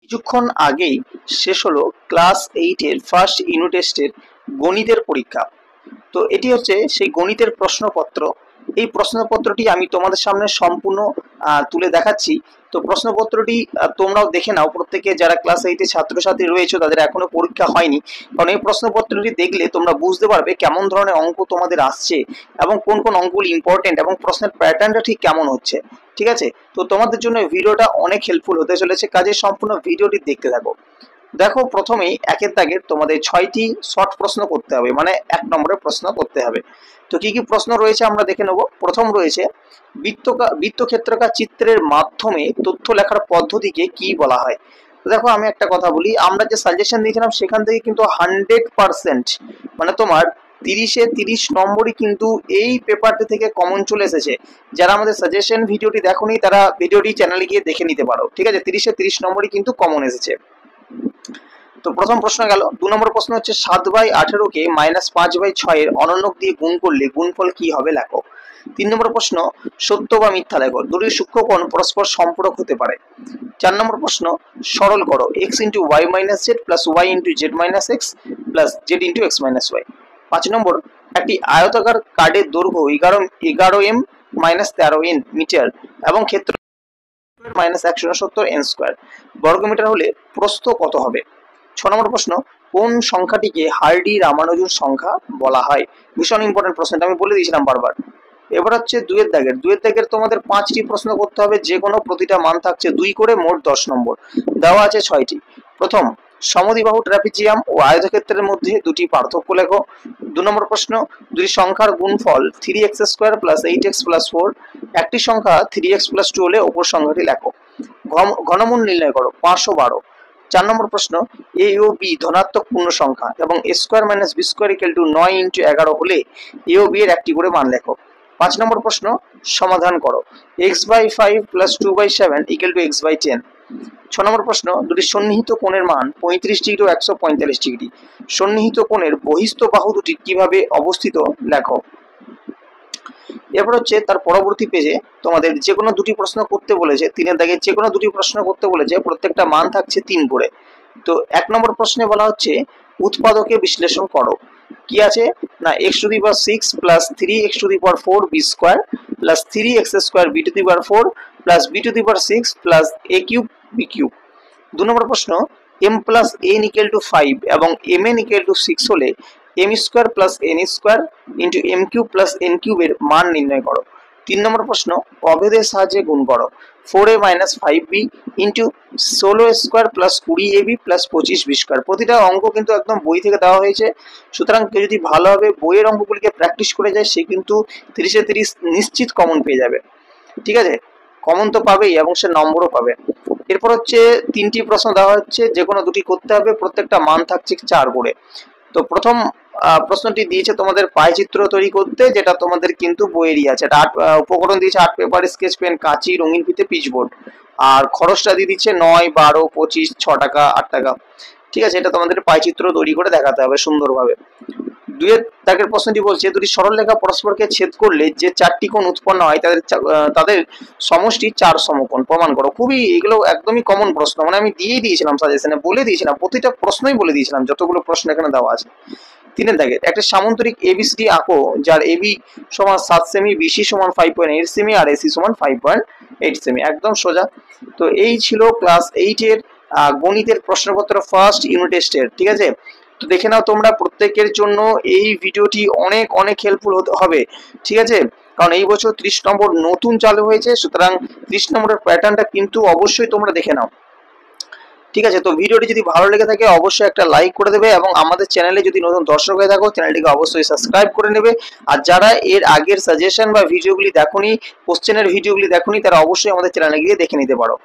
কিছুক্ষণ আগেই শেষ হলো ক্লাস 8 এর ফার্স্ট ইউনিট টেস্টের গণিতের পরীক্ষা। তো এটি হচ্ছে সেই গণিতের প্রশ্নপত্র। এই প্রশ্নপত্রটি আমি তোমাদের সামনে সম্পূর্ণ তুলে দেখাচ্ছি। তো প্রশ্নপত্রটি তোমরাও দেখে নাও, প্রত্যেকে যারা ক্লাস 8 এর ছাত্রছাত্রী রয়েছে তাদের এখনো পরীক্ষা হয়নি, কারণ এই প্রশ্নপত্রটি দেখলে তোমরা বুঝতে পারবে কেমন ধরনের অঙ্ক তোমাদের আসছে এবং কোন কোন অঙ্কগুলি ইম্পর্টেন্ট এবং প্রশ্নের প্যাটার্নটা ঠিক কেমন হচ্ছে। ঠিক আছে, তো তোমাদের জন্য ভিডিওটা অনেক হেল্পফুল হতে চলেছে, কাজে সম্পূর্ণ ভিডিওটি দেখতে থাকো। দেখো, প্রথমেই একের দাগের তোমাদের 6টি শর্ট প্রশ্ন করতে হবে, মানে 1 নম্বরের প্রশ্ন করতে হবে। তো কি কি প্রশ্ন রয়েছে আমরা দেখে নেব। প্রথম রয়েছে বৃত্তক্ষেত্রাকার চিত্রের মাধ্যমে তথ্য লেখার পদ্ধতিকে কি বলা হয়। তো দেখো, আমি একটা কথা বলি, আমরা যে সাজেশন দিয়েছিলাম সেখান থেকে কিন্তু 100% মানে তোমার 30-এ 30 নম্বরই কিন্তু এই পেপারটি থেকে কমন চলে এসেছে। যারা আমাদের সাজেশন ভিডিওটি দেখোনি তারা ভিডিওটি চ্যানেলে গিয়ে দেখে নিতে পারো। ঠিক আছে, 30-এ 30 নম্বরই কিন্তু কমন এসেছে। তো প্রথম প্রশ্ন গেল। 2 নম্বর প্রশ্ন হচ্ছে 7/18 কে -5/6 এর অনন্যক দিয়ে গুণ করলে গুণফল কি হবে লেখো। 3 নম্বর প্রশ্ন সত্য বা মিথ্যা লেখো। দুটি সূক্ষ্মকোণ পরস্পর সম্পূরক হতে পারে। 4 নম্বর প্রশ্ন সরল করো x * y - z + y * z - x + z * x - y। 5 নম্বর একটি আয়তাকার কার্ডের দৈর্ঘ্য 11m - 13n মিটার এবং ক্ষেত্র -169 n² বর্গমিটার হলে প্রস্থ কত হবে। 6 নম্বর প্রশ্ন কোন সংখ্যাটিকে হার্ডি-রামানুজন সংখ্যা বলা হয়। ভীষণ ইম্পর্টেন্ট প্রশ্নটা আমি বলে দিয়েছিলাম বারবার। এবার হচ্ছে 2 এর দাগের তোমাদের 5টি প্রশ্ন করতে হবে, যে কোনো প্রতিটা মান থাকছে 2 করে, মোট 10 নম্বর। দেওয়া আছে 6টি। প্রথম, সমদ্বিবাহু ট্রাপিজিয়াম ও আয়তক্ষেত্রের মধ্যে দুটি পার্থক্য লেখো। 2 নম্বর প্রশ্ন দুটি সংখ্যার গুণফল 3x² + 8x + 4। একটি সংখ্যা 3x + 2 হলে অপর সংখ্যাটি লেখো। ঘনমূল নির্ণয় করো 512। 4 নম্বর প্রশ্ন a ও b ধনাত্মক পূর্ণ সংখ্যা এবং a² - b² = 9 × 11 হলে a ও b এর একটি করে মান লেখো। 5 নম্বর প্রশ্ন সমাধান করো x/5 + 2/7 = x/10। 6 নম্বর প্রশ্ন দুটি সন্নিহিত কোণের মান 35 ডিগ্রি ও 145 ডিগ্রি। সন্নিহিত কোণের বহিস্থ বাহু দুটি কিভাবে অবস্থিত লেখো। এরপর হচ্ছে তার পরবর্তী পেজে তোমাদের যে কোনো দুটি প্রশ্ন করতে বলেছে। 3 এর দাগে যে কোনো দুটি প্রশ্ন করতে বলেছে, প্রত্যেকটা মান থাকছে 3 করে। তো 1 নম্বর প্রশ্নে বলা হচ্ছে উৎপাদকে বিশ্লেষণ করো। কি আছে না x⁶ + 3x⁴ b² + 3x² b⁴ + b⁶ + a³ b³ 2 নম্বর প্রশ্ন m + n = 5 এবং mn = 6 হলে m² + n² × m³ + n³ এর মান নির্ণয় করো। 3 নম্বর প্রশ্ন অভেদের সাহায্যে গুণ করো 4a - 5b × 16² + 20ab + 25b²। প্রতিটা অঙ্ক কিন্তু একদম বই থেকে দেওয়া হয়েছে, সুতরাং কেউ যদি ভালোভাবে বইয়ের অঙ্কগুলিকে প্র্যাকটিস করে যায় সে কিন্তু 30-এ 30 নিশ্চিত কমন পেয়ে যাবে। ঠিক আছে, কমন তো পাবেই এবং সে নম্বরও পাবে। এরপর হচ্ছে 3টি প্রশ্ন দেওয়া হচ্ছে, যে কোনো দুটি করতে হবে, প্রত্যেকটা মান থাকছে 4 করে। তো প্রথম প্রশ্নটি দিয়েছে তোমাদের পায়চিত্র তৈরি করতে, যেটা তোমাদের কিন্তু বইয়েরই আছে। এটা উপকরণ দিয়েছে 8 পেপার, স্কেচ পেন, কাঁচি, রঙিন ফিতে, পিচবোর্ড। আর খরচটা দিয়ে দিচ্ছে 9, 12, 25, 6 টাকা, 8 টাকা। ঠিক আছে, এটা তোমাদের পায়চিত্র তৈরি করে দেখাতে হবে সুন্দরভাবে। 2 এর দাগের প্রশ্নটি বলছে দুটি সরলরেখা পরস্পরকে ছেদ করলে যে 4টি কোণ উৎপন্ন হয় তাদের সমষ্টি 4 সমকোণ প্রমাণ করো। খুবই এগুলো একদমই কমন প্রশ্ন, মানে আমি দিয়েই দিয়েছিলাম সাজেশনে, বলে দিয়েছিলাম, প্রতিটা প্রশ্নই বলে দিয়েছিলাম যতগুলো প্রশ্ন এখানে দেওয়া আছে। 3 এর দাগের একটা সামান্তরিক ABCD আঁকো যার AB = 7 সেমি, BC = 5.8 সেমি আর AC = 5.8 সেমি। একদম সোজা। তো এই ছিল ক্লাস 8 এর গণিতের প্রশ্নপত্র ফার্স্ট ইউনিট টেস্টের। ঠিক আছে, তো দেখে নাও তোমরা, প্রত্যেকের জন্য এই ভিডিওটি অনেক অনেক হেল্পফুল হবে। ঠিক আছে, কারণ এই বছর 30 নম্বর নতুন চালু হয়েছে, সুতরাং 30 নম্বরের প্যাটার্নটা কিন্তু অবশ্যই তোমরা দেখে নাও। ঠিক আছে, তো ভিডিওটি যদি ভালো লেগে থাকে অবশ্যই একটা লাইক করে দেবে এবং আমাদের চ্যানেলে যদি নতুন দর্শক হয়ে থাকো চ্যানেলটিকে অবশ্যই সাবস্ক্রাইব করে নেবে। আর যারা এর আগের সাজেশন বা ভিডিওগুলি দেখোনি, কোশ্চেনের ভিডিওগুলি দেখোনি, তারা অবশ্যই আমাদের চ্যানেলে গিয়ে দেখে নিতে পারো।